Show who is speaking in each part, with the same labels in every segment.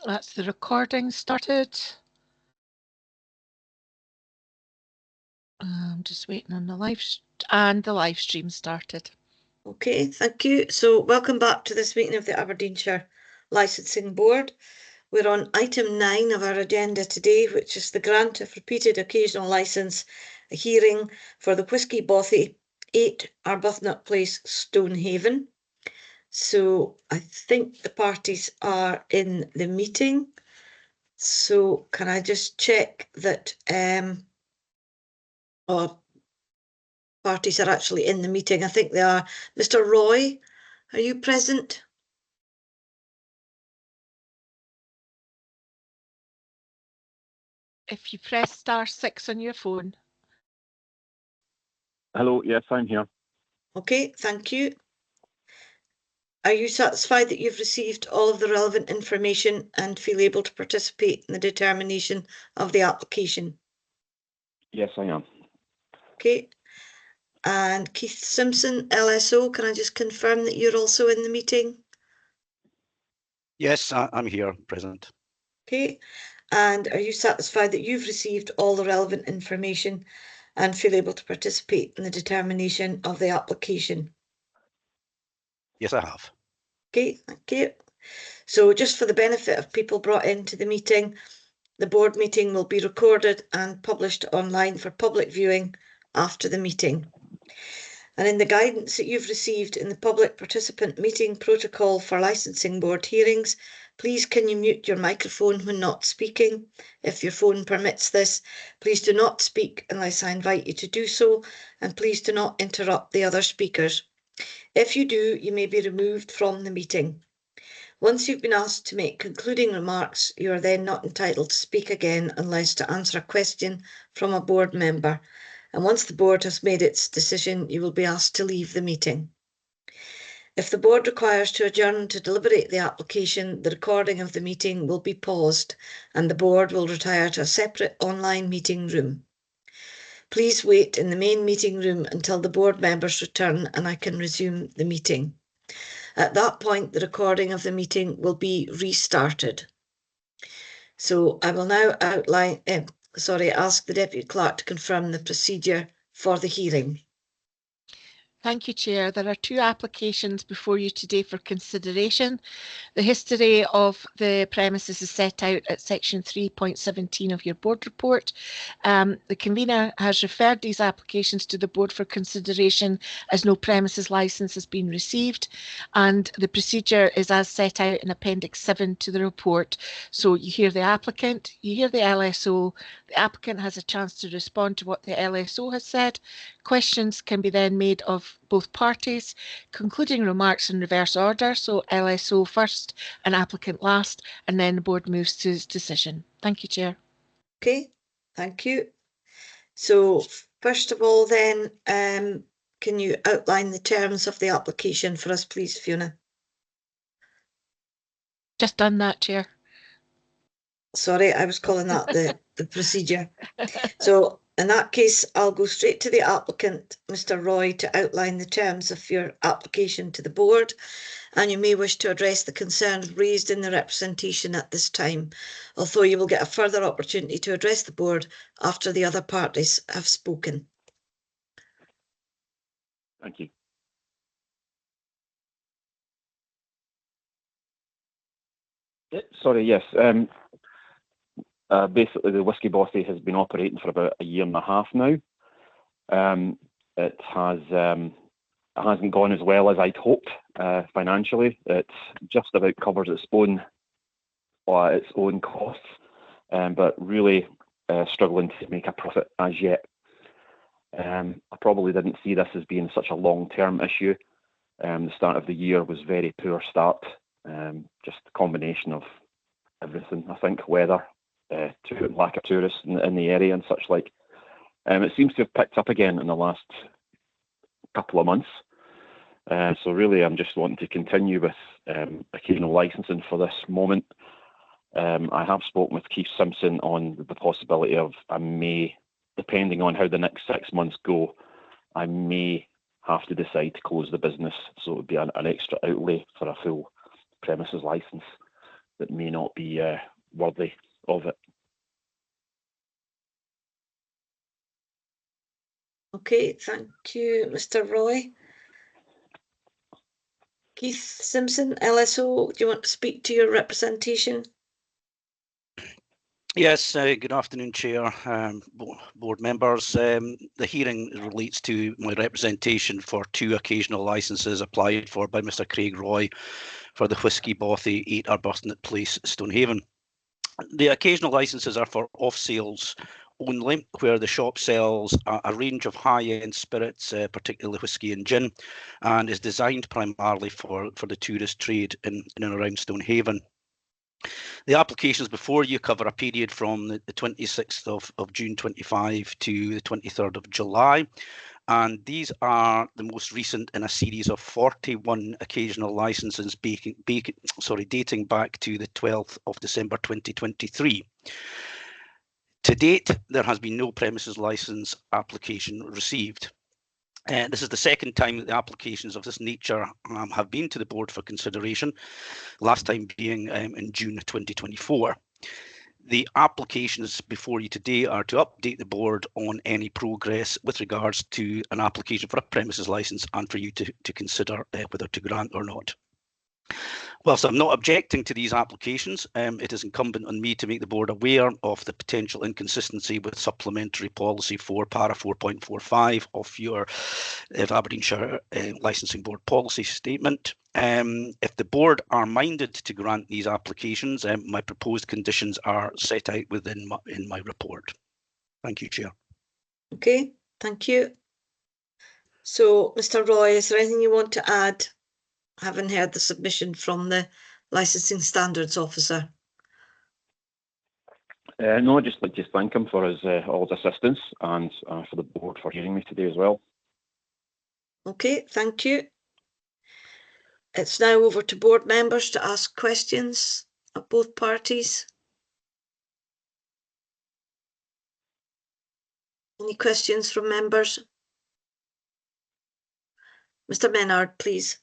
Speaker 1: That's the recording started. I'm just waiting on the live stream started.
Speaker 2: Okay, thank you. So welcome back to this meeting of the Aberdeenshire Licensing Board. We're on item 9 of our agenda today, which is the grant of repeated occasional licence, a hearing for the Whisky Bothy 8 Arbuthnot Place, Stonehaven. So I think the parties are in the meeting. So can I just check that our parties are actually in the meeting? I think they are. Mr. Roy, are you present?
Speaker 1: If you press *6 on your phone.
Speaker 3: Hello, yes, I'm here.
Speaker 2: Okay, thank you. Are you satisfied that you've received all of the relevant information and feel able to participate in the determination of the application?
Speaker 3: Yes, I am.
Speaker 2: Okay. And Keith Simpson, LSO, can I just confirm that you're also in the meeting?
Speaker 4: Yes, I'm here, present.
Speaker 2: Okay. And are you satisfied that you've received all the relevant information and feel able to participate in the determination of the application?
Speaker 4: Yes, I have.
Speaker 2: Okay, thank you. So just for the benefit of people brought into the meeting, the board meeting will be recorded and published online for public viewing after the meeting. And in the guidance that you've received in the public participant meeting protocol for licensing board hearings, please can you mute your microphone when not speaking? If your phone permits this, please do not speak unless I invite you to do so, and please do not interrupt the other speakers. If you do, you may be removed from the meeting. Once you've been asked to make concluding remarks, you are then not entitled to speak again unless to answer a question from a board member. And once the board has made its decision, you will be asked to leave the meeting. If the board requires to adjourn to deliberate the application, the recording of the meeting will be paused and the board will retire to a separate online meeting room. Please wait in the main meeting room until the board members return and I can resume the meeting. At that point, the recording of the meeting will be restarted. So I will now ask the Deputy Clerk to confirm the procedure for the hearing.
Speaker 1: Thank you, Chair. There are 2 applications before you today for consideration. The history of the premises is set out at section 3.17 of your board report. The convener has referred these applications to the board for consideration as no premises licence has been received, and the procedure is as set out in Appendix 7 to the report. So you hear the applicant, you hear the LSO, the applicant has a chance to respond to what the LSO has said. Questions can be then made of both parties, concluding remarks in reverse order, so LSO first and applicant last, and then the board moves to its decision. Thank you, Chair.
Speaker 2: Okay, thank you. So first of all then, can you outline the terms of the application for us, please, Fiona?
Speaker 1: Just done that, Chair.
Speaker 2: Sorry, I was calling that the procedure. So in that case, I'll go straight to the applicant, Mr. Roy, to outline the terms of your application to the board, and you may wish to address the concerns raised in the representation at this time, although you will get a further opportunity to address the board after the other parties have spoken.
Speaker 3: Thank you. Sorry, yes. Basically, the Whisky Bothy has been operating for about 1.5 years now. It hasn't gone as well as I'd hoped financially. It just about covers its own costs, but really struggling to make a profit as yet. I probably didn't see this as being such a long-term issue. The start of the year was very poor start, just a combination of everything. I think weather, lack of tourists in the area and such like. It seems to have picked up again in the last couple of months. So really, I'm just wanting to continue with occasional licensing for this moment. I have spoken with Keith Simpson on the possibility of I may, depending on how the next 6 months go, I may have to decide to close the business. So it would be an extra outlay for a full premises license. that may not be worthy of it.
Speaker 2: Okay, thank you, Mr. Roy. Keith Simpson, LSO, do you want to speak to your representation?
Speaker 4: Yes, good afternoon, Chair, board members. The hearing relates to my representation for 2 occasional licences applied for by Mr. Craig Roy for the Whisky Bothy 8 Arbuthnot Place, Stonehaven. The occasional licences are for off-sales only, where the shop sells a range of high-end spirits, particularly whisky and gin, and is designed primarily for the tourist trade in and around Stonehaven. The applications before you cover a period from the 26th of June 25 to the 23rd of July. And these are the most recent in a series of 41 occasional licenses dating back to the 12th of December 2023. To date, there has been no premises license application received. This is the second time that the applications of this nature have been to the board for consideration, last time being in June 2024. The applications before you today are to update the board on any progress with regards to an application for a premises licence and for you to consider whether to grant or not. Whilst I'm not objecting to these applications, it is incumbent on me to make the board aware of the potential inconsistency with supplementary policy 4 para 4.45 of Aberdeenshire Licensing Board policy statement. If the board are minded to grant these applications, my proposed conditions are set out in my report. Thank you, Chair.
Speaker 2: Okay, thank you. So, Mr. Roy, is there anything you want to add, having heard the submission from the Licensing Standards Officer?
Speaker 3: No, I'd just like to thank him for all his assistance and for the board for hearing me today as well.
Speaker 2: Okay, thank you. It's now over to board members to ask questions of both parties. Any questions from members? Mr. Menard, please.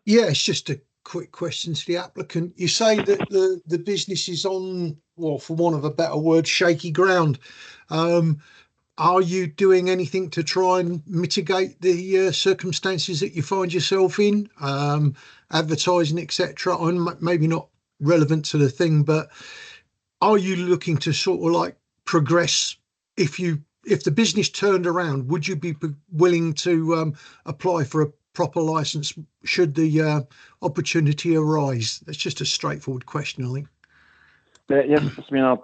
Speaker 5: Yeah, it's just a quick question to the applicant. You say that the business is on, well, for want of a better word, shaky ground. Are you doing anything to try and mitigate the circumstances that you find yourself in, advertising, etc.? And maybe not relevant to the thing, but are you looking to sort of like progress? If the business turned around, would you be willing to apply for a proper license should the opportunity arise? That's just a straightforward question, I think.
Speaker 3: Yes, Ms. Maynard.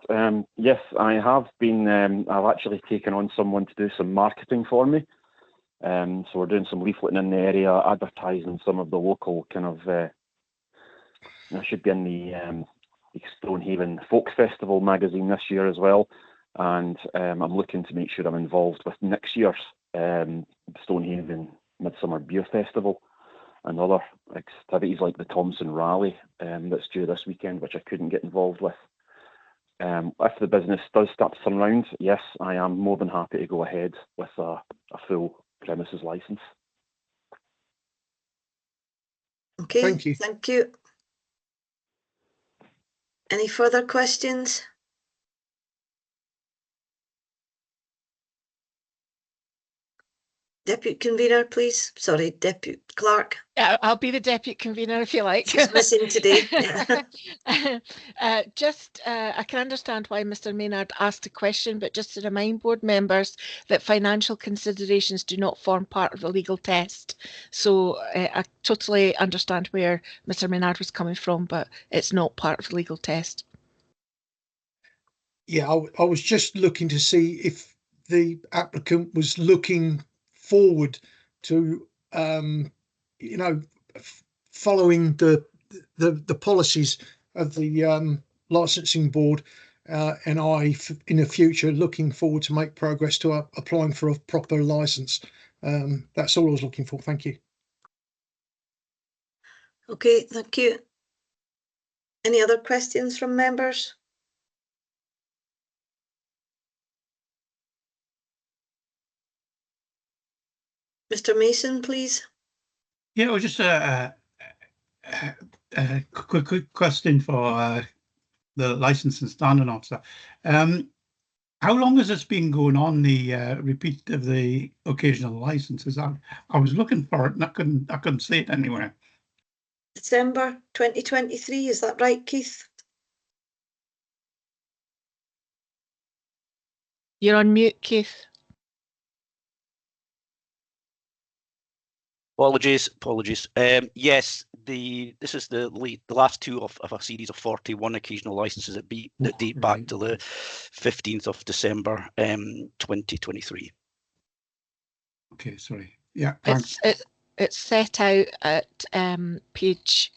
Speaker 3: Yes, I have been. I've actually taken on someone to do some marketing for me. So we're doing some leafleting in the area, advertising some of the local kind of. I should be in the Stonehaven Folk Festival magazine this year as well, and I'm looking to make sure I'm involved with next year's Stonehaven Midsummer Beer Festival and other activities like the Thompson Rally that's due this weekend, which I couldn't get involved with. If the business does start to turn around, yes, I am more than happy to go ahead with a full premises licence.
Speaker 2: Okay,
Speaker 5: Thank you.
Speaker 2: Thank you. Any further questions? Deputy Convener, please. Sorry, Deputy Clerk.
Speaker 1: I'll be the deputy convener if you like.
Speaker 2: She's missing today.
Speaker 1: I can understand why Mr. Maynard asked a question, but just to remind board members that financial considerations do not form part of the legal test. So I totally understand where Mr. Maynard was coming from, but it's not part of the legal test.
Speaker 5: Yeah, I was just looking to see if the applicant was looking forward to following the policies of the licensing board, and I in the future looking forward to make progress to applying for a proper license. That's all I was looking for. Thank you.
Speaker 2: Okay, thank you. Any other questions from members? Mr. Mason, please.
Speaker 6: Yeah, it was just quick question for the licensing standing officer. How long has this been going on, the repeat of the occasional licenses? I was looking for it and I couldn't see it anywhere.
Speaker 2: December 2023, is that right, Keith?
Speaker 1: You're on mute, Keith.
Speaker 4: Apologies. Yes, this is the last two of a series of 41 occasional licenses that date back to the 15th of December 2023.
Speaker 6: Okay, sorry. Yeah, thanks.
Speaker 1: It's set out at page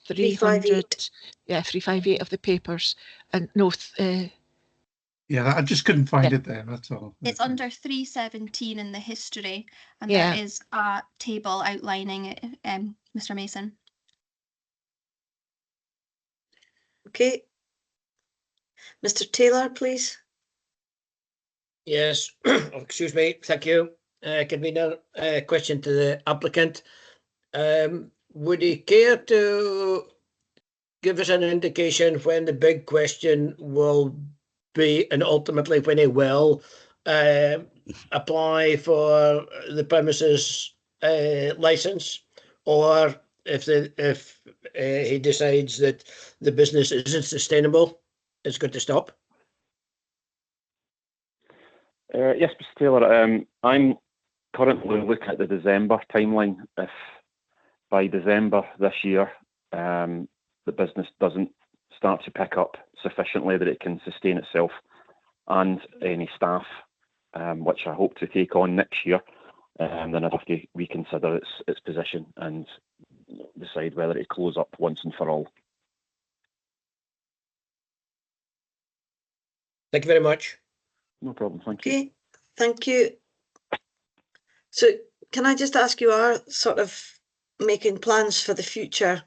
Speaker 1: 300. Yeah, 358 of the papers, and no.
Speaker 6: Yeah, I just couldn't find it there. That's all.
Speaker 7: It's under 317 in the history, and
Speaker 1: Yeah.
Speaker 7: there is a table outlining it, Mr. Mason.
Speaker 2: Okay. Mr. Taylor, please.
Speaker 8: Yes, excuse me, thank you. Convener, question to the applicant. Would he care to give us an indication when the big question will be, and ultimately when he will apply for the premises license, or if he decides that the business isn't sustainable, it's good to stop?
Speaker 3: Yes, Mr. Taylor. I'm currently looking at the December timeline. If by December this year the business doesn't start to pick up sufficiently that it can sustain itself and any staff, which I hope to take on next year, then I'd have to reconsider its position and decide whether to close up once and for all.
Speaker 8: Thank you very much.
Speaker 3: No problem, thank you.
Speaker 2: Okay, thank you. So can I just ask, you are sort of making plans for the future,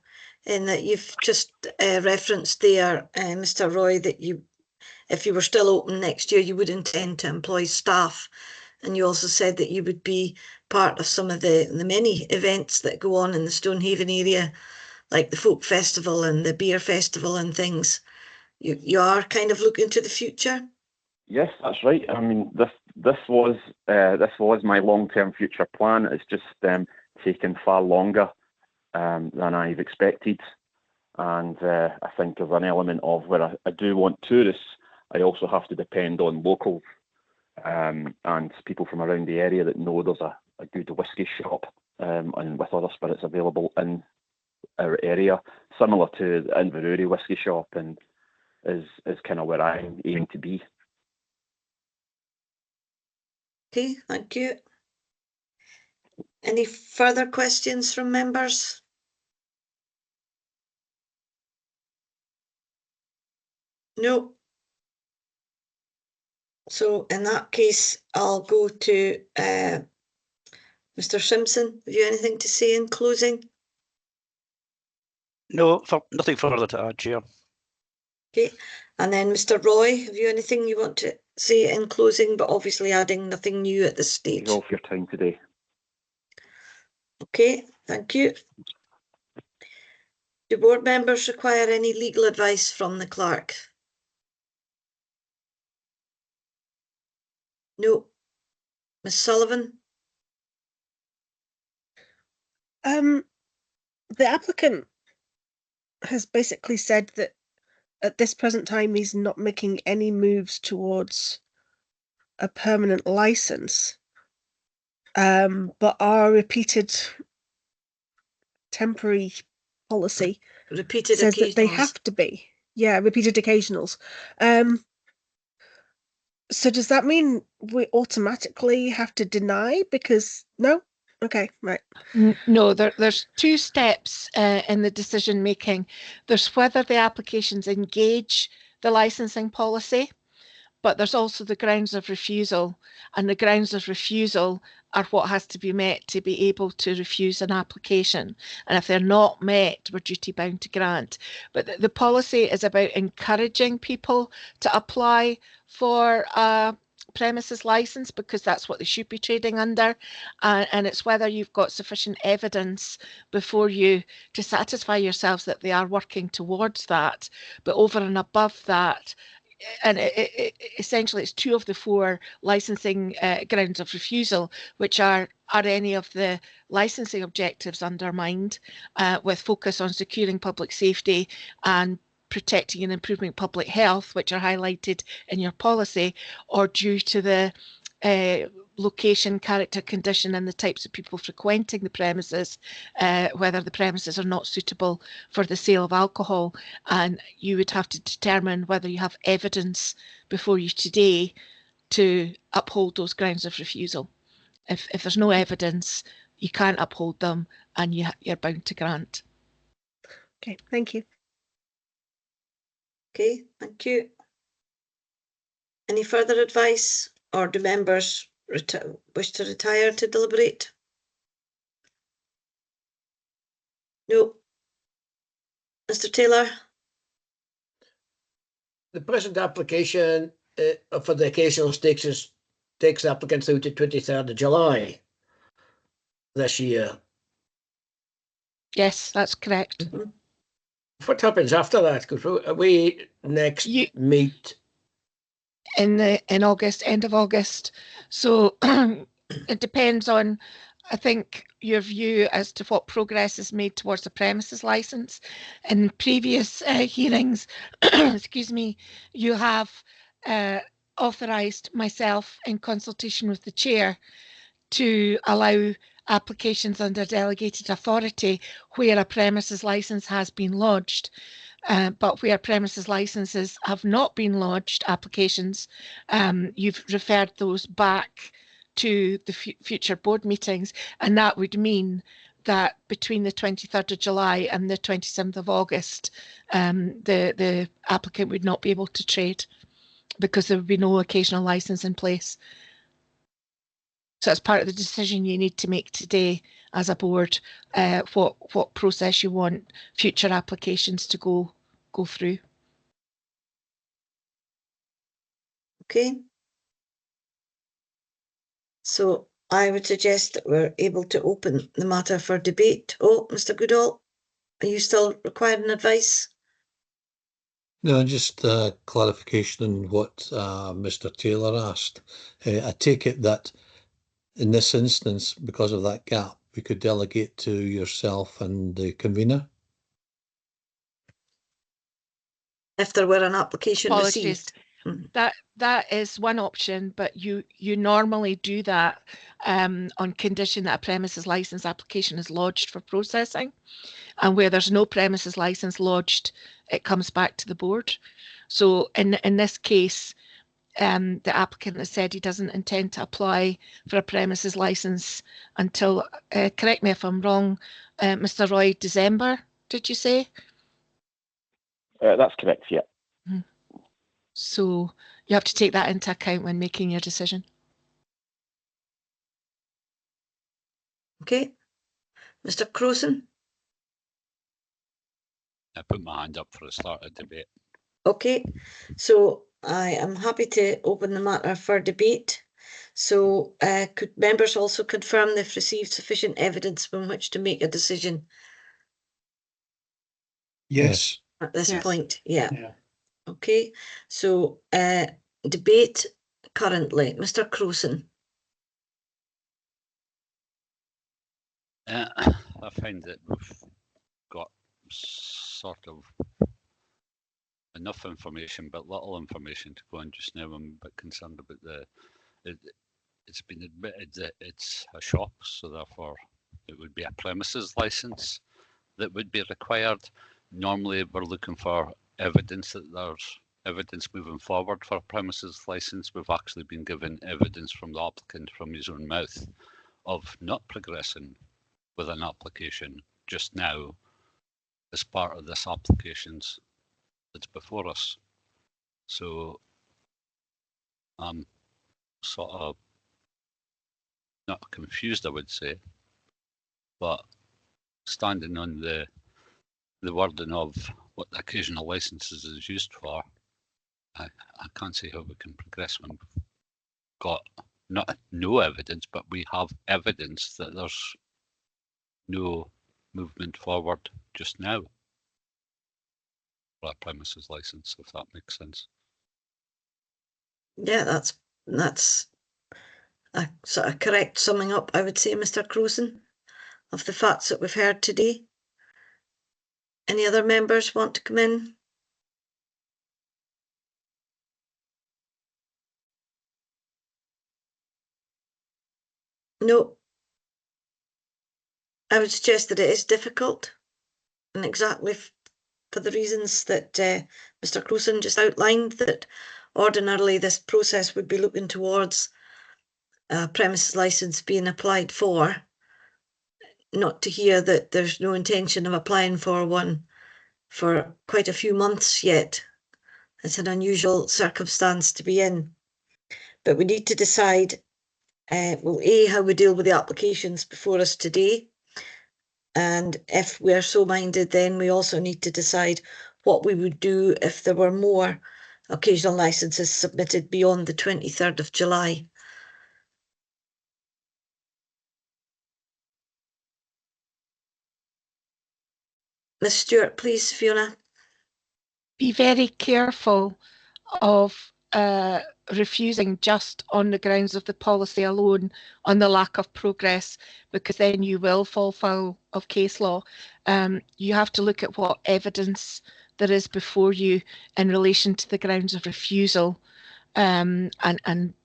Speaker 2: in that you've just referenced there, Mr. Roy, that if you were still open next year, you would intend to employ staff. And you also said that you would be part of some of the many events that go on in the Stonehaven area, like the Folk Festival and the Beer Festival and things. You are kind of looking to the future?
Speaker 3: Yes, that's right. I mean, this was my long-term future plan. It's just taken far longer than I've expected, and I think there's an element of where I do want tourists, I also have to depend on locals and people from around the area that know there's a good whisky shop and with other spirits available in our area, similar to the Inverurie whisky shop, and is kind of where I'm aiming to be.
Speaker 2: Okay, thank you. Any further questions from members? No. So in that case, I'll go to Mr. Simpson. Have you anything to say in closing?
Speaker 4: No, nothing further to add, Chair.
Speaker 2: Okay, and then Mr. Roy, have you anything you want to say in closing, but obviously adding nothing new at this stage?
Speaker 3: Thank you all for your time today.
Speaker 2: Okay, thank you. Do board members require any legal advice from the clerk? No. Ms. Sullivan?
Speaker 9: The applicant has basically said that at this present time he's not making any moves towards a permanent license, but our repeated temporary policy says that they have to be. Yeah, repeated occasionals. So does that mean we automatically have to deny? Because no? Okay, right.
Speaker 1: No, there's two steps in the decision making. There's whether the applications engage the licensing policy, but there's also the grounds of refusal, and the grounds of refusal are what has to be met to be able to refuse an application. And if they're not met, we're duty bound to grant. But the policy is about encouraging people to apply for a premises license, because that's what they should be trading under, and it's whether you've got sufficient evidence before you to satisfy yourselves that they are working towards that. But over and above that, and essentially it's 2 of the 4 licensing grounds of refusal, which are any of the licensing objectives undermined, with focus on securing public safety and protecting and improving public health, which are highlighted in your policy, or due to the location, character, condition, and the types of people frequenting the premises, whether the premises are not suitable for the sale of alcohol. And you would have to determine whether you have evidence before you today to uphold those grounds of refusal. If there's no evidence, you can't uphold them, and you're bound to grant.
Speaker 9: Okay, thank you.
Speaker 2: Okay, thank you. Any further advice, or do members wish to retire to deliberate? No. Mr. Taylor?
Speaker 8: The present application for the occasional takes applicants through to 23rd of July this year.
Speaker 1: Yes, that's correct.
Speaker 2: Mm-hmm.
Speaker 8: What happens after that? Because we next meet
Speaker 1: in August, end of August. So it depends on, I think, your view as to what progress is made towards the premises licence. In previous hearings, excuse me, you have authorised myself in consultation with the chair to allow applications under delegated authority where a premises licence has been lodged. But where premises licences have not been lodged, applications, you've referred those back to the future board meetings, and that would mean that between the 23rd of July and the 27th of August, the applicant would not be able to trade because there would be no occasional licence in place. So that's part of the decision you need to make today as a board, what process you want future applications to go through.
Speaker 2: Okay. So I would suggest that we're able to open the matter for debate. Oh, Mr. Goodall, are you still requiring advice?
Speaker 5: No, just clarification on what Mr. Taylor asked. I take it that in this instance, because of that gap, we could delegate to yourself and the convener?
Speaker 2: If there were an application
Speaker 1: Apologies.
Speaker 2: received.
Speaker 1: That is one option, but you normally do that on condition that a premises licence application is lodged for processing, and where there's no premises licence lodged, it comes back to the board. So in this case, the applicant has said he doesn't intend to apply for a premises licence until, correct me if I'm wrong, Mr. Roy, December, did you say?
Speaker 3: That's correct, yeah.
Speaker 1: Mm-hmm. So you have to take that into account when making your decision.
Speaker 2: Okay. Mr. Crowson?
Speaker 10: I put my hand up for a start of debate.
Speaker 2: Okay, so I am happy to open the matter for debate. So could members also confirm they've received sufficient evidence from which to make a decision?
Speaker 6: Yes.
Speaker 2: At this
Speaker 9: Yes.
Speaker 2: point, yeah.
Speaker 6: Yeah.
Speaker 2: Okay, so debate currently. Mr. Crowson.
Speaker 10: I find that we've got sort of enough information, but little information to go on just now. I'm a bit concerned about it's been admitted that it's a shop, so therefore it would be a premises license that would be required. Normally we're looking for evidence that there's evidence moving forward for a premises license. We've actually been given evidence from the applicant from his own mouth of not progressing with an application just now as part of this applications that's before us. So I'm sort of not confused, I would say, but standing on the wording of what the occasional licenses is used for, I can't see how we can progress when we've got not no evidence, but we have evidence that there's no movement forward just now for a premises license, if that makes sense.
Speaker 2: Yeah, that's a sort of correct summing up, I would say, Mr. Crowson, of the facts that we've heard today. Any other members want to come in? No. I would suggest that it is difficult, and exactly for the reasons that Mr. Crowson just outlined, that ordinarily this process would be looking towards a premises licence being applied for, not to hear that there's no intention of applying for one for quite a few months yet. It's an unusual circumstance to be in. But we need to decide, well, A, how we deal with the applications before us today. And if we are so minded, then we also need to decide what we would do if there were more occasional licences submitted beyond the 23rd of July. Ms. Stewart, please, Fiona.
Speaker 1: Be very careful of refusing just on the grounds of the policy alone, on the lack of progress, because then you will fall foul of case law. You have to look at what evidence there is before you in relation to the grounds of refusal, and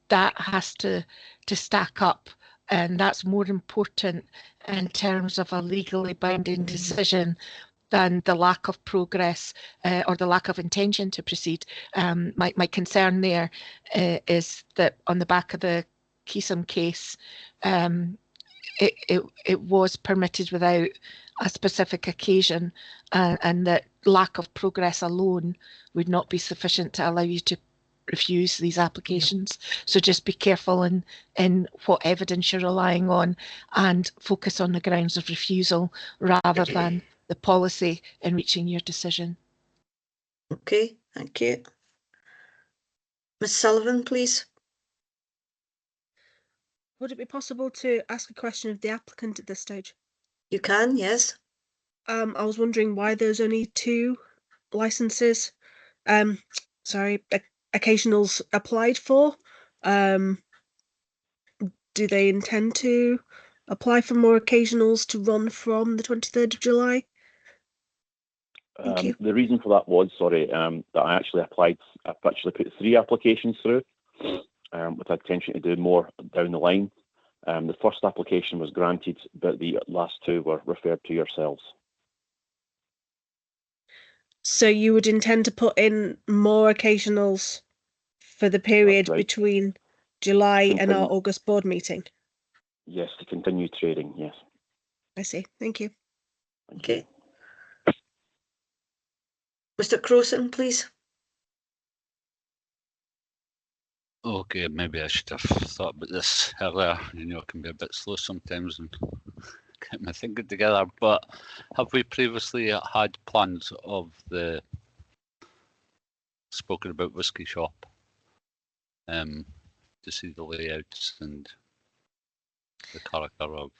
Speaker 1: that has to stack up, and that's more important in terms of a legally binding decision than the lack of progress or the lack of intention to proceed. My concern there is that on the back of the Keesum case, it was permitted without a specific occasion, and that lack of progress alone would not be sufficient to allow you to refuse these applications. So just be careful in what evidence you're relying on, and focus on the grounds of refusal rather than the policy in reaching your decision.
Speaker 2: Okay, thank you. Ms. Sullivan, please.
Speaker 9: Would it be possible to ask a question of the applicant at this stage?
Speaker 2: You can, yes.
Speaker 9: I was wondering why there's only 2 licenses, occasionals applied for. Do they intend to apply for more occasionals to run from the 23rd of July? Thank you.
Speaker 3: The reason for that was, that I've actually put 3 applications through with intention to do more down the line. The first application was granted, but the last 2 were referred to yourselves.
Speaker 9: So you would intend to put in more occasionals for the period between July and our August board meeting?
Speaker 3: Yes, to continue trading, yes.
Speaker 9: I see. Thank you.
Speaker 2: Okay. Mr. Crowson, please.
Speaker 10: Okay, maybe I should have thought about this earlier. You know, I can be a bit slow sometimes and get my thinking together. But have we previously had plans of the spoken about whisky shop to see the layouts and the character of?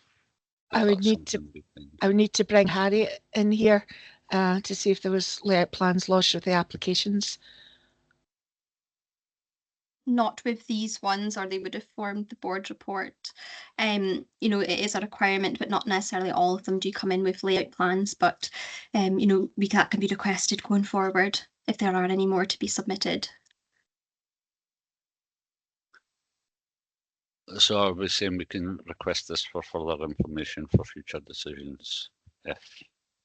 Speaker 1: I would need to bring Harry in here to see if there was layout plans lodged with the applications.
Speaker 7: Not with these ones, or they would have formed the board report. You know, it is a requirement, but not necessarily all of them do come in with layout plans. But you know, that can be requested going forward if there are any more to be submitted.
Speaker 10: So are we saying we can request this for further information for future decisions if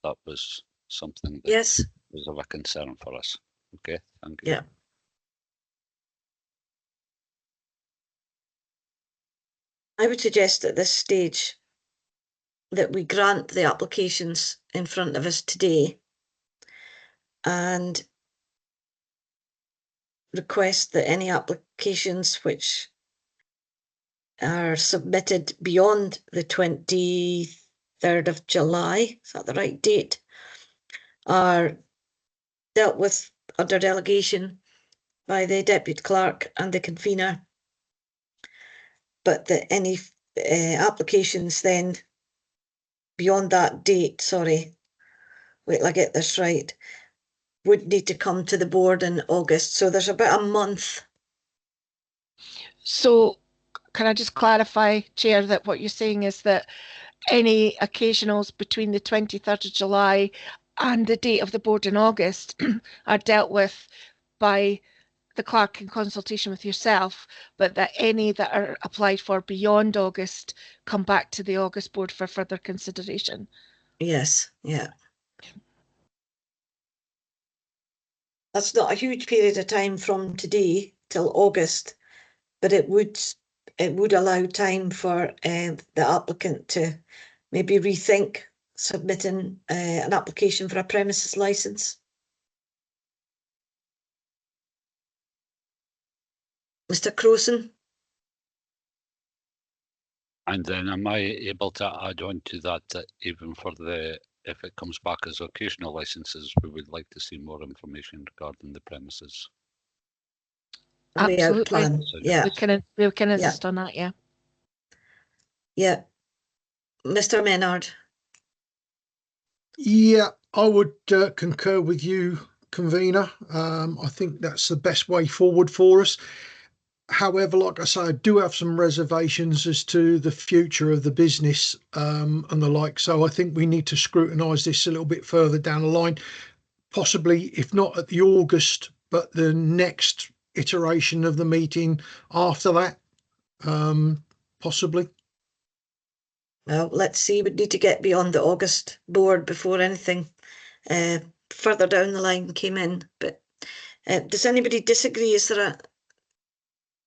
Speaker 10: that was something that was of a concern for us? Okay, thank you.
Speaker 2: Yeah. I would suggest at this stage that we grant the applications in front of us today and request that any applications which are submitted beyond the 23rd of July, is that the right date, are dealt with under delegation by the Deputy Clerk and the convener, but that any applications then beyond that date, sorry, wait till I get this right, would need to come to the board in August. So there's about a month.
Speaker 1: So can I just clarify, Chair, that what you're saying is that any occasionals between the 23rd of July and the date of the board in August are dealt with by the clerk in consultation with yourself, but that any that are applied for beyond August come back to the August board for further consideration?
Speaker 2: Yes, yeah. That's not a huge period of time from today till August, but it would allow time for the applicant to maybe rethink submitting an application for a premises licence. Mr. Crowson?
Speaker 10: And then am I able to add on to that, that even for if it comes back as occasional licenses, we would like to see more information regarding the premises?
Speaker 2: Layout
Speaker 1: Absolutely.
Speaker 2: plan. Yeah.
Speaker 1: We can insist on that, yeah.
Speaker 2: Yeah. Mr. Menard?
Speaker 5: Yeah, I would concur with you, convener. I think that's the best way forward for us. However, like I say, I do have some reservations as to the future of the business and the like. So I think we need to scrutinise this a little bit further down the line, possibly, if not at the August, but the next iteration of the meeting after that, possibly.
Speaker 2: Well, let's see. We'd need to get beyond the August board before anything further down the line came in. But does anybody disagree? Is there a...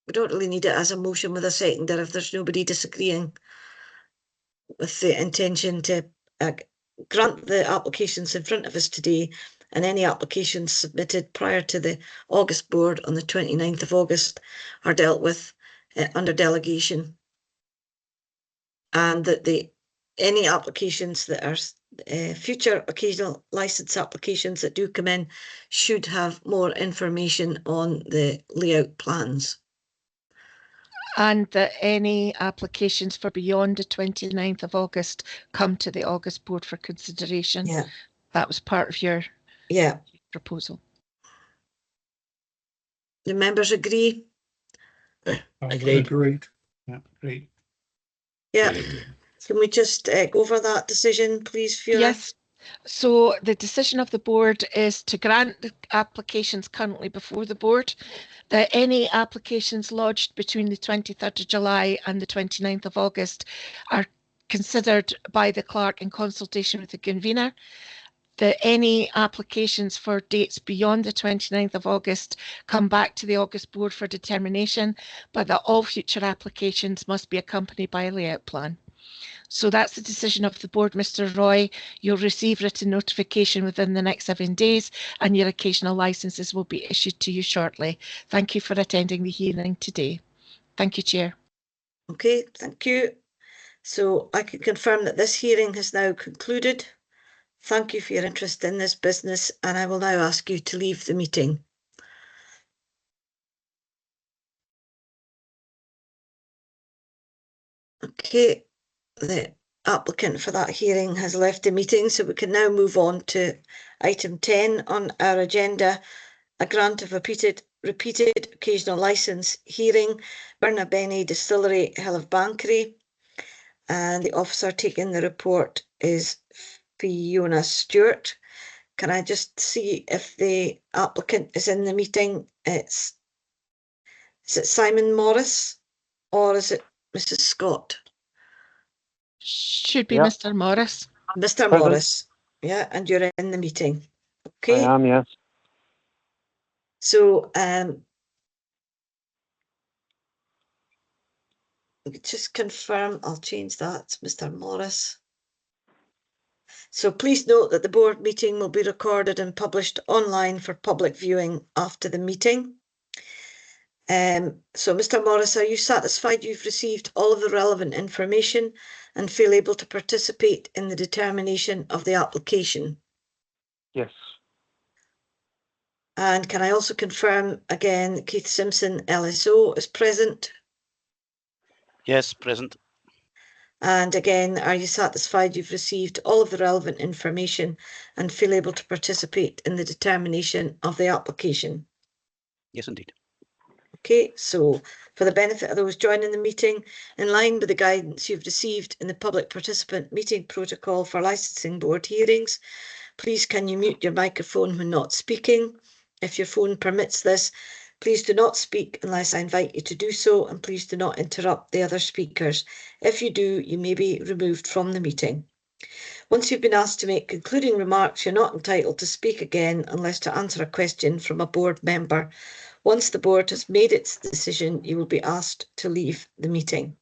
Speaker 2: We don't really need it as a motion with a seconder if there's nobody disagreeing with the intention to grant the applications in front of us today, and any applications submitted prior to the August board on the 29th of August are dealt with under delegation. And that any applications that are future occasional licence applications that do come in should have more information on the layout plans.
Speaker 1: And that any applications for beyond the 29th of August come to the August board for consideration.
Speaker 2: Yeah.
Speaker 1: That was part of your proposal.
Speaker 2: The members agree?
Speaker 6: Agreed. Yeah, great.
Speaker 2: Yeah. Can we just go over that decision, please, Fiona?
Speaker 1: Yes. So the decision of the board is to grant the applications currently before the board, that any applications lodged between the 23rd of July and the 29th of August are considered by the clerk in consultation with the convener, that any applications for dates beyond the 29th of August come back to the August board for determination, but that all future applications must be accompanied by a layout plan. So that's the decision of the board, Mr. Roy. You'll receive written notification within the next 7 days, and your occasional licences will be issued to you shortly. Thank you for attending the hearing today. Thank you, Chair.
Speaker 2: Okay, thank you. So I can confirm that this hearing has now concluded. Thank you for your interest in this business, and I will now ask you to leave the meeting. Okay, the applicant for that hearing has left the meeting, so we can now move on to item 10 on our agenda, a grant of repeated occasional licence hearing, Burnabenny Distillery, Hill of Bankery, and the officer taking the report is Fiona Stewart. Can I just see if the applicant is in the meeting? Is it Simon Morris or is it Mrs. Scott?
Speaker 1: Should be Mr. Morris.
Speaker 2: Mr. Morris, yeah, and you're in the meeting. Okay.
Speaker 3: I am, yes.
Speaker 2: So just confirm, I'll change that, Mr. Morris. So please note that the board meeting will be recorded and published online for public viewing after the meeting. So Mr. Morris, are you satisfied you've received all of the relevant information and feel able to participate in the determination of the application?
Speaker 3: Yes.
Speaker 2: And can I also confirm again, Keith Simpson, LSO, is present?
Speaker 4: Yes, present.
Speaker 2: And again, are you satisfied you've received all of the relevant information and feel able to participate in the determination of the application?
Speaker 4: Yes, indeed.
Speaker 2: Okay, so for the benefit of those joining the meeting, in line with the guidance you've received in the public participant meeting protocol for licensing board hearings, please can you mute your microphone when not speaking? If your phone permits this, please do not speak unless I invite you to do so, and please do not interrupt the other speakers. If you do, you may be removed from the meeting. Once you've been asked to make concluding remarks, you're not entitled to speak again unless to answer a question from a board member. Once the board has made its decision, you will be asked to leave the meeting.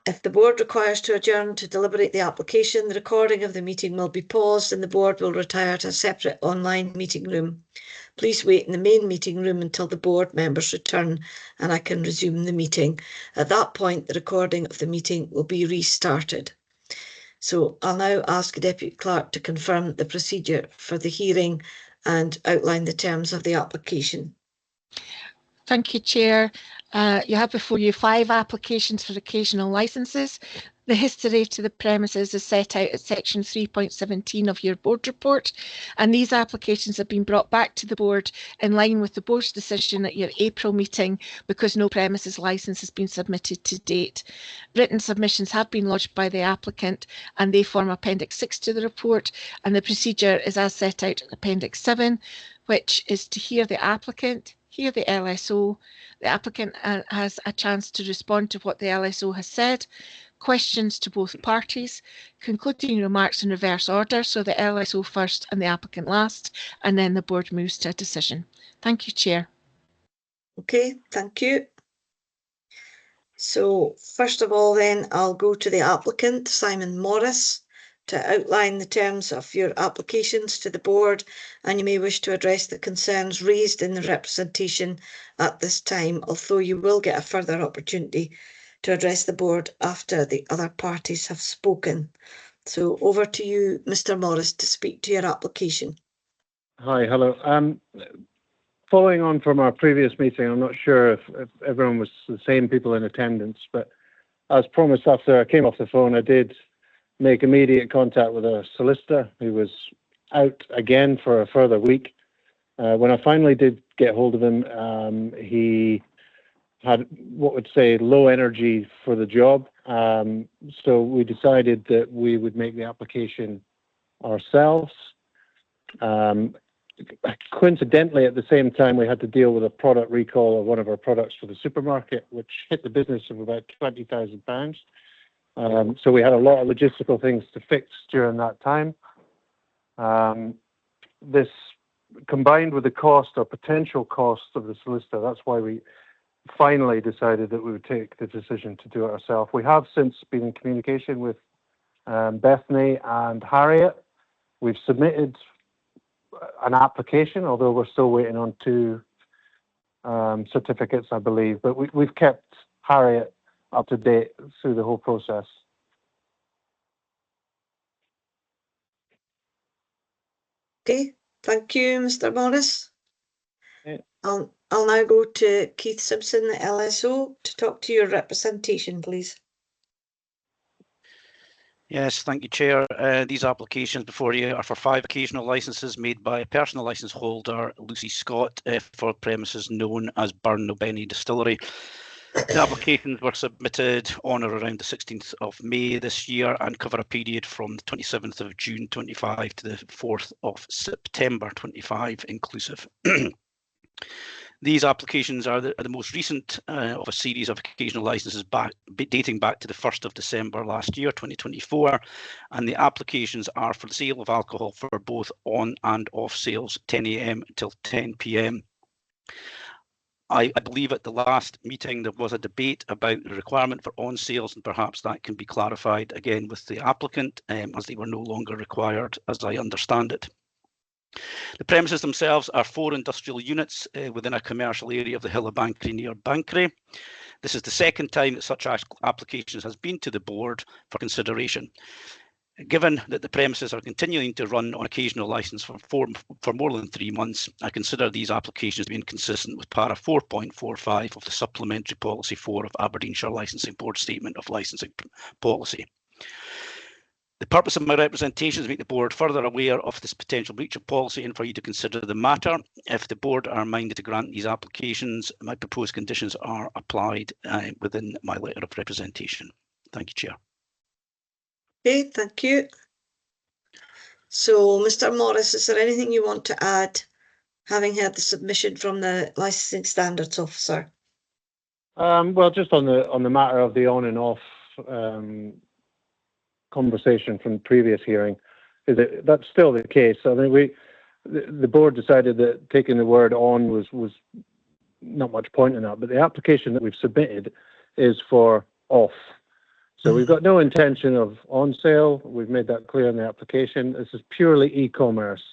Speaker 2: If the board requires to adjourn to deliberate the application, the recording of the meeting will be paused and the board will retire to a separate online meeting room. Please wait in the main meeting room until the board members return and I can resume the meeting. At that point, the recording of the meeting will be restarted. So I'll now ask the Deputy Clerk to confirm the procedure for the hearing and outline the terms of the application.
Speaker 1: Thank you, Chair. You have before you 5 applications for occasional licences. The history to the premises is set out at section 3.17 of your board report, and these applications have been brought back to the board in line with the board's decision at your April meeting because no premises licence has been submitted to date. Written submissions have been lodged by the applicant and they form Appendix 6 to the report, and the procedure is as set out in Appendix 7, which is to hear the applicant, hear the LSO. The applicant has a chance to respond to what the LSO has said, questions to both parties, concluding remarks in reverse order, so the LSO first and the applicant last, and then the board moves to a decision. Thank you, Chair.
Speaker 2: Okay, thank you. So first of all then, I'll go to the applicant, Simon Morris, to outline the terms of your applications to the board, and you may wish to address the concerns raised in the representation at this time, although you will get a further opportunity to address the board after the other parties have spoken. So over to you, Mr. Morris, to speak to your application.
Speaker 11: Hi, hello. Following on from our previous meeting, I'm not sure if everyone was the same people in attendance, but as promised, after I came off the phone, I did make immediate contact with a solicitor who was out again for a further week. When I finally did get hold of him, he had what would say low energy for the job. So we decided that we would make the application ourselves. Coincidentally, at the same time, we had to deal with a product recall of one of our products for the supermarket, which hit the business of about £20,000. So we had a lot of logistical things to fix during that time. This combined with the cost or potential cost of the solicitor, that's why we finally decided that we would take the decision to do it ourselves. We have since been in communication with Bethany and Harriet. We've submitted an application, although we're still waiting on 2 certificates, I believe. But we've kept Harriet up to date through the whole process.
Speaker 2: Okay, thank you, Mr. Morris.
Speaker 11: Okay.
Speaker 2: I'll now go to Keith Simpson, the LSO, to talk to your representation, please.
Speaker 4: Yes, thank you, Chair. These applications before you are for 5 occasional licences made by a personal licence holder, Lucy Scott, for premises known as Burnobeny Distillery. The applications were submitted on or around the 16th of May this year and cover a period from the 27th of June 25 to the 4th of September 25 inclusive. These applications are the most recent of a series of occasional licences dating back to the 1st of December last year, 2024, and the applications are for the sale of alcohol for both on and off sales, 10 AM until 10 PM. I believe at the last meeting there was a debate about the requirement for on sales, and perhaps that can be clarified again with the applicant, as they were no longer required, as I understand it. The premises themselves are 4 industrial units within a commercial area of the Hill of Bankery near Bankery. This is the second time that such applications has been to the board for consideration. Given that the premises are continuing to run on occasional licence for more than 3 months, I consider these applications being consistent with para 4.45 of the Supplementary Policy 4 of Aberdeenshire Licensing Board Statement of Licensing Policy. The purpose of my representation is to make the board further aware of this potential breach of policy and for you to consider the matter. If the board are minded to grant these applications, my proposed conditions are applied within my letter of representation. Thank you, Chair.
Speaker 2: Okay, thank you. So, Mr. Morris, is there anything you want to add, having had the submission from the Licensing Standards Officer?
Speaker 11: Well, just on the matter of the on and off conversation from the previous hearing, is that that's still the case. I mean, the board decided that taking the word on was not much point in that, but the application that we've submitted is for off. So we've got no intention of on sale. We've made that clear in the application. This is purely e-commerce.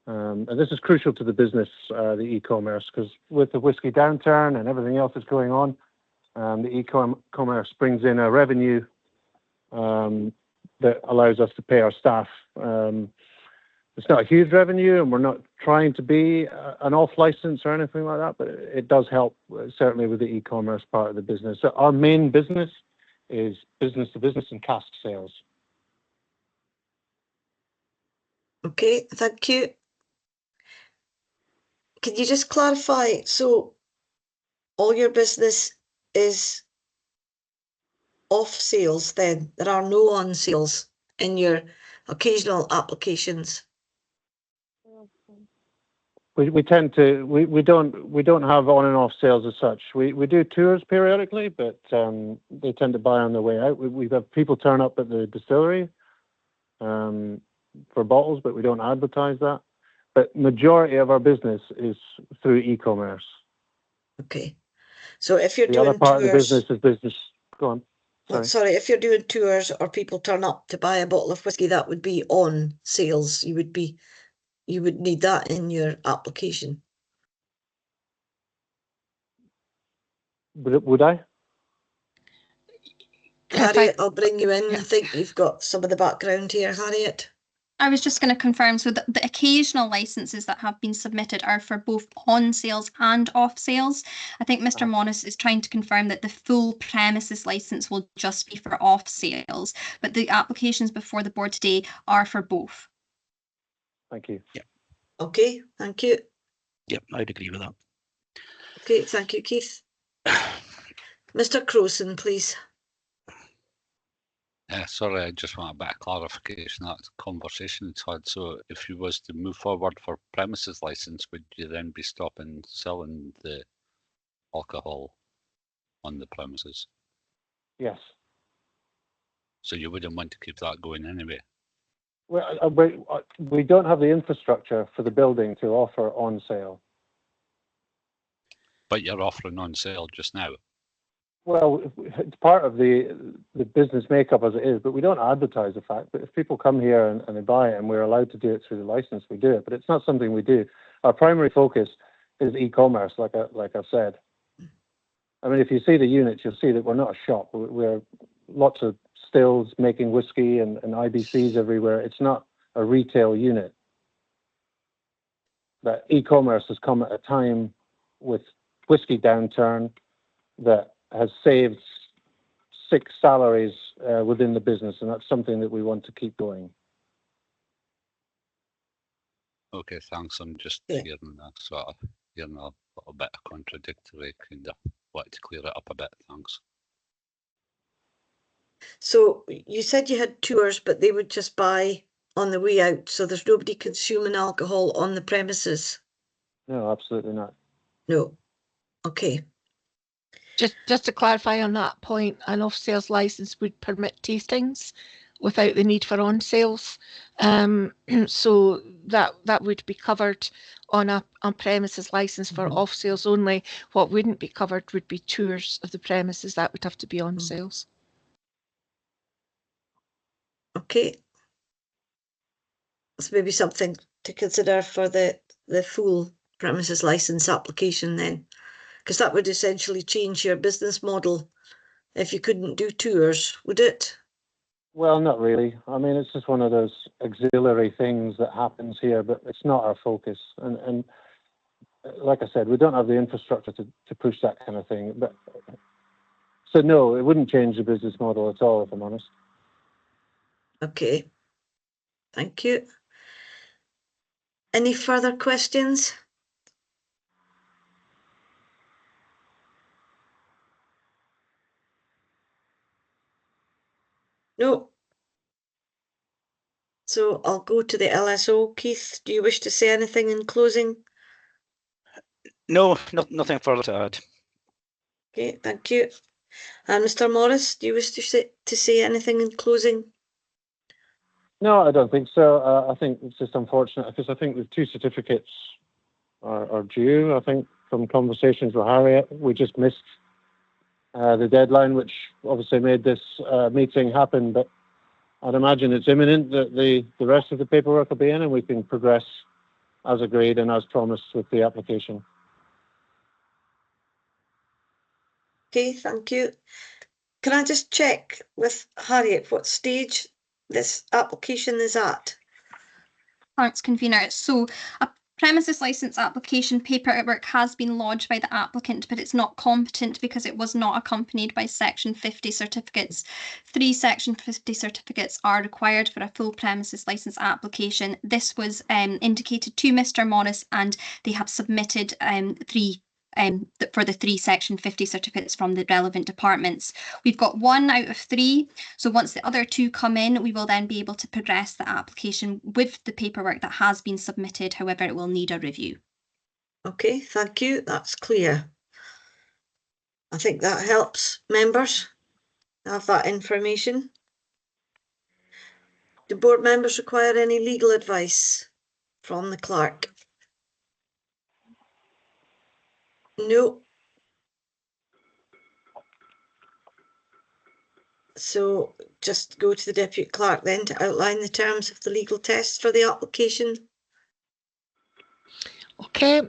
Speaker 11: And this is crucial to the business, the e-commerce, because with the whisky downturn and everything else that's going on, the e-commerce brings in a revenue that allows us to pay our staff. It's not a huge revenue, and we're not trying to be an off license or anything like that, but it does help certainly with the e-commerce part of the business. So our main business is business to business and cask sales.
Speaker 2: Okay, thank you. Can you just clarify, so all your business is off sales then? There are no on sales in your occasional applications?
Speaker 11: We tend to we don't have on and off sales as such. We do tours periodically, but they tend to buy on their way out. We have people turn up at the distillery for bottles, but we don't advertise that. But majority of our business is through e-commerce.
Speaker 2: Okay, so if you're
Speaker 11: the
Speaker 2: doing
Speaker 11: other part
Speaker 2: tours,
Speaker 11: of the business is business. Go on.
Speaker 2: Sorry, if you're doing tours or people turn up to buy a bottle of whiskey, that would be on sales. You would need that in your application.
Speaker 11: Would I?
Speaker 2: Harriet, I'll bring you in.
Speaker 1: Yeah.
Speaker 2: I think you've got some of the background here, Harriet.
Speaker 7: I was just going to confirm, so the occasional licenses that have been submitted are for both on sales and off sales. I think Mr. Morris is trying to confirm that the full premises license will just be for off sales, but the applications before the board today are for both.
Speaker 11: Thank you.
Speaker 4: Yeah.
Speaker 2: Okay, thank you.
Speaker 4: Yep, I'd agree with that.
Speaker 2: Okay, thank you, Keith. Mr. Crowson, please.
Speaker 10: Sorry, I just want a bit of clarification. That conversation it's had. So, if you was to move forward for premises license, would you then be stopping selling the alcohol on the premises?
Speaker 11: Yes.
Speaker 10: So you wouldn't want to keep that going anyway?
Speaker 11: Well, we don't have the infrastructure for the building to offer on sale.
Speaker 10: But you're offering on sale just now.
Speaker 11: Well, it's part of the business makeup as it is, but we don't advertise the fact. But if people come here and they buy it and we're allowed to do it through the license, we do it. But it's not something we do. Our primary focus is e-commerce, like I've said. I mean, if you see the units, you'll see that we're not a shop. We're lots of stills making whiskey and IBCs everywhere. It's not a retail unit. That e-commerce has come at a time with whiskey downturn that has saved 6 salaries within the business, and that's something that we want to keep going.
Speaker 10: Okay, thanks. I'm just hearing that sort of hearing a little bit of contradictory, kind of wanted to clear it up a bit. Thanks.
Speaker 2: So you said you had tours, but they would just buy on the way out. So there's nobody consuming alcohol on the premises.
Speaker 11: No, absolutely not.
Speaker 2: No. Okay.
Speaker 1: Just to clarify on that point, an off-sales license would permit tastings without the need for on-sales. So that would be covered on a premises license for off-sales only. What wouldn't be covered would be tours of the premises. That would have to be on-sales.
Speaker 2: Okay. That's maybe something to consider for the full premises license application then. Because that would essentially change your business model if you couldn't do tours, would it?
Speaker 11: Well, not really. I mean, it's just one of those auxiliary things that happens here, but it's not our focus. And like I said, we don't have the infrastructure to push that kind of thing. But so no, it wouldn't change the business model at all, if I'm honest.
Speaker 2: Okay. Thank you. Any further questions? No. So I'll go to the LSO. Keith, do you wish to say anything in closing?
Speaker 4: No, nothing further to add.
Speaker 2: Okay, thank you. And Mr. Morris, do you wish to say anything in closing?
Speaker 11: No, I don't think so. I think it's just unfortunate because I think the 2 certificates are due. I think from conversations with Harriet, we just missed the deadline, which obviously made this meeting happen. But I'd imagine it's imminent that the rest of the paperwork will be in and we can progress as agreed and as promised with the application.
Speaker 2: Okay, thank you. Can I just check with Harriet what stage this application is at?
Speaker 7: Thanks, convener. So a premises licence application paperwork has been lodged by the applicant, but it's not competent because it was not accompanied by Section 50 certificates. 3 Section 50 certificates are required for a full premises licence application. This was indicated to Mr. Morris, and they have submitted 3 for the 3 Section 50 certificates from the relevant departments. We've got 1 out of 3. So once the other 2 come in, we will then be able to progress the application with the paperwork that has been submitted. However, it will need a review.
Speaker 2: Okay, thank you. That's clear. I think that helps members have that information. Do board members require any legal advice from the clerk? No. So just go to the deputy clerk then to outline the terms of the legal test for the application.
Speaker 1: Okay,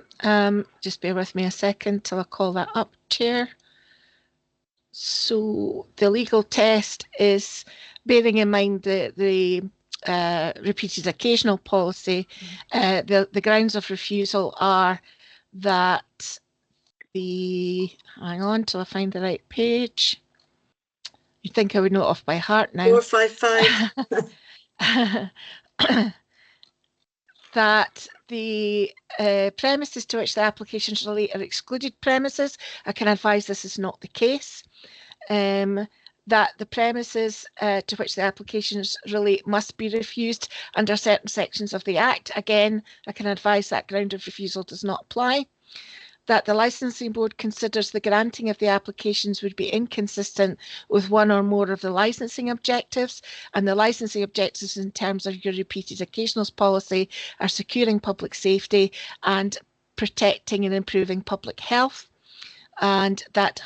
Speaker 1: just bear with me a second till I call that up, Chair. So the legal test is bearing in mind the repeated occasional policy. The grounds of refusal are that hang on till I find the right page. You'd think I would know it off by heart now.
Speaker 2: 455.
Speaker 1: That the premises to which the applications relate are excluded premises. I can advise this is not the case. That the premises to which the applications relate must be refused under certain sections of the Act. Again, I can advise that ground of refusal does not apply. That the Licensing Board considers the granting of the applications would be inconsistent with one or more of the licensing objectives, and the licensing objectives in terms of your repeated occasionals policy are securing public safety and protecting and improving public health. And that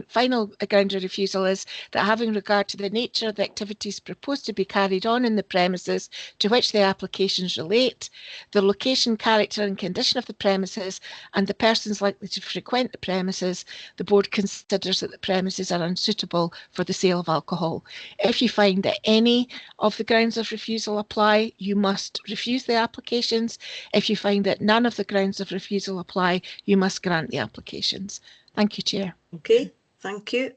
Speaker 1: final ground of refusal is that having regard to the nature of the activities proposed to be carried on in the premises to which the applications relate, the location, character and condition of the premises and the persons likely to frequent the premises, the board considers that the premises are unsuitable for the sale of alcohol. If you find that any of the grounds of refusal apply, you must refuse the applications. If you find that none of the grounds of refusal apply, you must grant the applications. Thank you, Chair.
Speaker 2: Okay, thank you.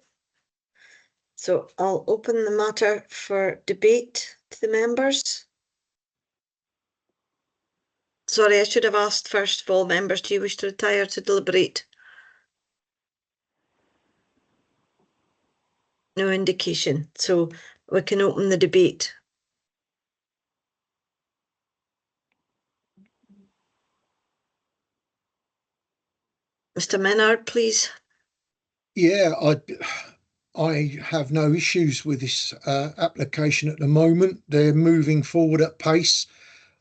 Speaker 2: So I'll open the matter for debate to the members. Sorry, I should have asked first of all, members, do you wish to retire to deliberate? No indication, so we can open the debate. Mr. Menard, please.
Speaker 5: Yeah, I have no issues with this application at the moment. They're moving forward at pace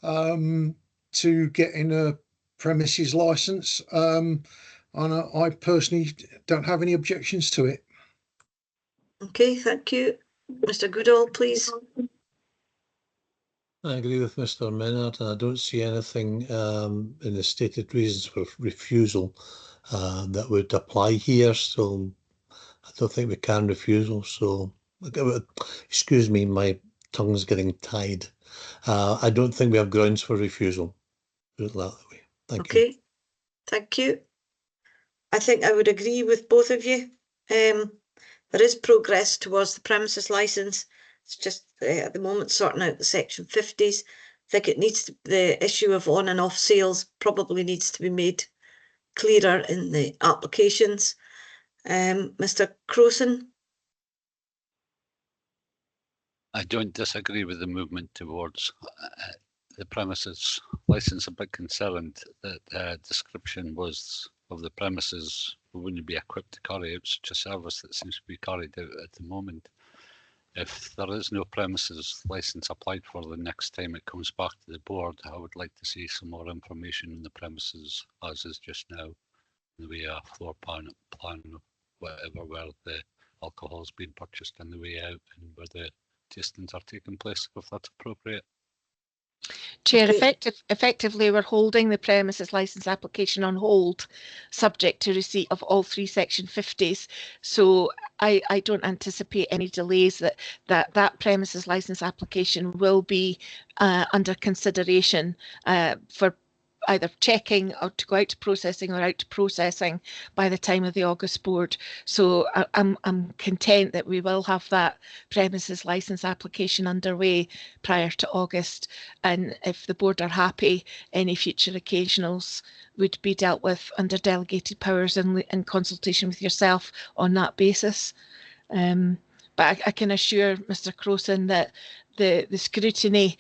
Speaker 5: to getting a premises license, and I personally don't have any objections to it.
Speaker 2: Okay, thank you. Mr. Goodall, please.
Speaker 12: I agree with Mr. Menard, and I don't see anything in the stated reasons for refusal that would apply here. So I don't think we can refusal. So excuse me, my tongue's getting tied. I don't think we have grounds for refusal. Put it that way. Thank you.
Speaker 2: Okay, thank you. I think I would agree with both of you. There is progress towards the premises licence. It's just at the moment sorting out the section 50s. I think it needs to, the issue of on and off sales probably needs to be made clearer in the applications. Mr. Crowson?
Speaker 10: I don't disagree with the movement towards the premises licence. A bit concerned that description was of the premises wouldn't be equipped to carry out such a service that seems to be carried out at the moment. If there is no premises licence applied for the next time it comes back to the board, I would like to see some more information on the premises as is just now, the way a floor plan or whatever, where the alcohol is being purchased on the way out and where the tastings are taking place, if that's appropriate.
Speaker 1: Chair,
Speaker 2: Okay.
Speaker 1: effectively, we're holding the premises licence application on hold, subject to receipt of all 3 section 50s. So I don't anticipate any delays. That premises licence application will be under consideration for either checking or to go out to processing or out to processing by the time of the August board. So I'm content that we will have that premises licence application underway prior to August, and if the board are happy, any future occasionals would be dealt with under delegated powers in consultation with yourself on that basis. But I can assure Mr. Crowson that the scrutiny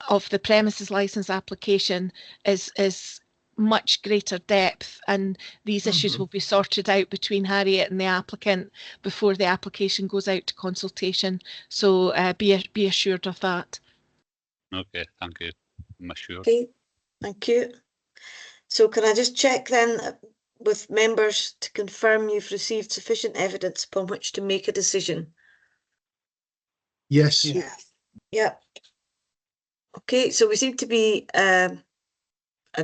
Speaker 1: of the premises licence application is much greater depth, and these issues will be sorted out between Harriet and the applicant before the application goes out to consultation. So be assured of that.
Speaker 10: Okay, thank you. I'm assured.
Speaker 2: Okay, thank you. So can I just check then with members to confirm you've received sufficient evidence upon which to make a decision?
Speaker 5: Yes.
Speaker 6: Yeah.
Speaker 2: Yeah. Okay, so we seem to be, I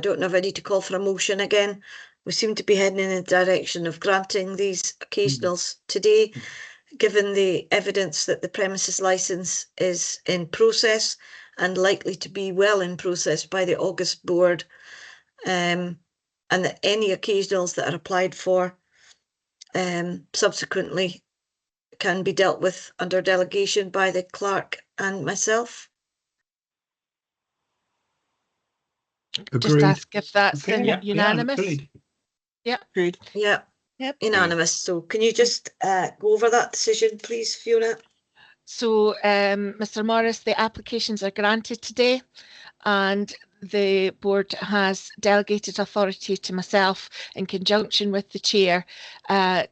Speaker 2: don't know if I need to call for a motion again. We seem to be heading in the direction of granting these occasionals today, given the evidence that the premises licence is in process and likely to be well in process by the August board, and that any occasionals that are applied for subsequently can be dealt with under delegation by the clerk and myself.
Speaker 5: Agreed.
Speaker 1: Just ask if that's
Speaker 6: Okay, yeah,
Speaker 1: unanimous.
Speaker 6: agreed.
Speaker 1: Yeah.
Speaker 9: Agreed.
Speaker 2: Yeah,
Speaker 9: Yep.
Speaker 2: unanimous. So can you just go over that decision, please, Fiona?
Speaker 1: So, Mr. Morris, the applications are granted today, and the board has delegated authority to myself in conjunction with the chair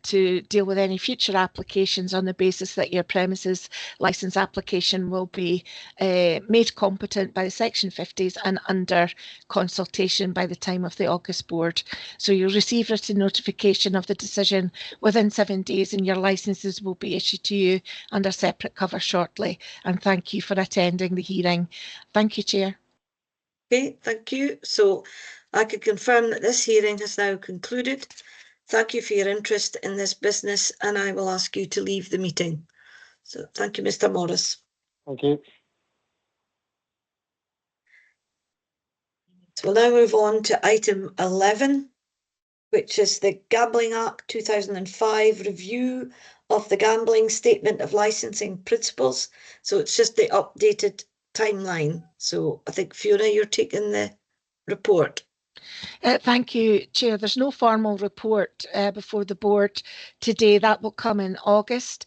Speaker 1: to deal with any future applications on the basis that your premises licence application will be made competent by the section 50s and under consultation by the time of the August board. So you'll receive written notification of the decision within 7 days, and your licences will be issued to you under separate cover shortly. And thank you for attending the hearing. Thank you, Chair.
Speaker 2: Okay, thank you. So I can confirm that this hearing has now concluded. Thank you for your interest in this business, and I will ask you to leave the meeting. So thank you, Mr. Morris.
Speaker 11: Thank you.
Speaker 2: So we'll now move on to item 11, which is the Gambling Act 2005 review of the Gambling Statement of Licensing Principles. So it's just the updated timeline. So I think, Fiona, you're taking the report.
Speaker 1: Thank you, Chair. There's no formal report before the board today. That will come in August.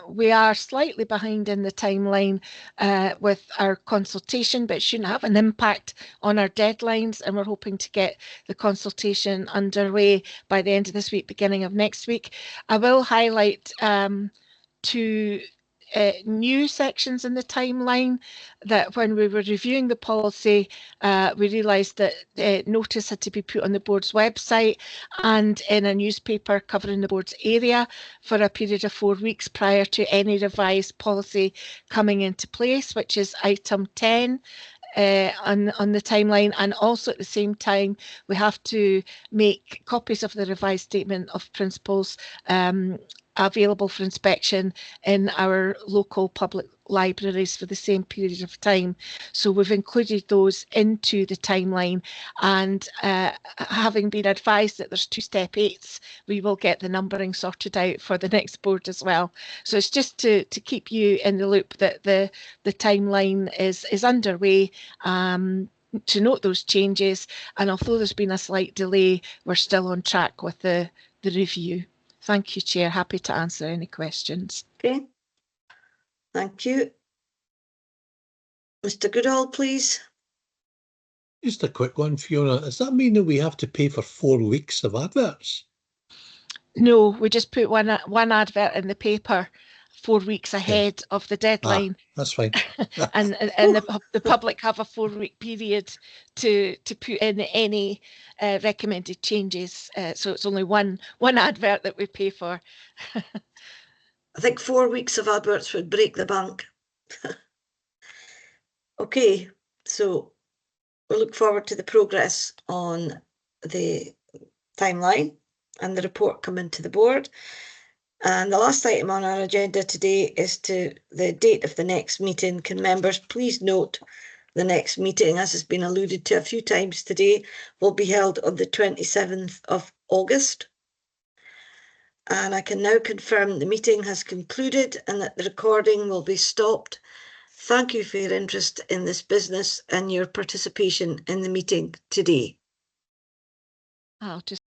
Speaker 1: We are slightly behind in the timeline with our consultation, but it shouldn't have an impact on our deadlines, and we're hoping to get the consultation underway by the end of this week, beginning of next week. I will highlight two new sections in the timeline that when we were reviewing the policy, we realised that notice had to be put on the board's website and in a newspaper covering the board's area for a period of 4 weeks prior to any revised policy coming into place, which is item 10. On the timeline, and also at the same time we have to make copies of the revised statement of principles available for inspection in our local public libraries for the same period of time. So we've included those into the timeline, and having been advised that there's 2 step 8s, we will get the numbering sorted out for the next board as well. So it's just to keep you in the loop that the timeline is underway, to note those changes, and although there's been a slight delay, we're still on track with the review. Thank you, Chair. Happy to answer any questions.
Speaker 2: Okay. Thank you. Mr. Goodall, please.
Speaker 12: Just a quick one, Fiona. Does that mean that we have to pay for 4 weeks of adverts?
Speaker 1: No, we just put one advert in the paper 4 weeks ahead of the deadline.
Speaker 12: That's fine.
Speaker 1: and the public have a 4-week period to put in any recommended changes. So it's only one advert that we pay for.
Speaker 2: I think 4 weeks of adverts would break the bank. Okay, so we'll look forward to the progress on the timeline and the report coming to the board. And the last item on our agenda today is to the date of the next meeting. Can members please note the next meeting, as has been alluded to a few times today, will be held on the 27th of August. And I can now confirm the meeting has concluded and that the recording will be stopped. Thank you for your interest in this business and your participation in the meeting today.
Speaker 1: I'll just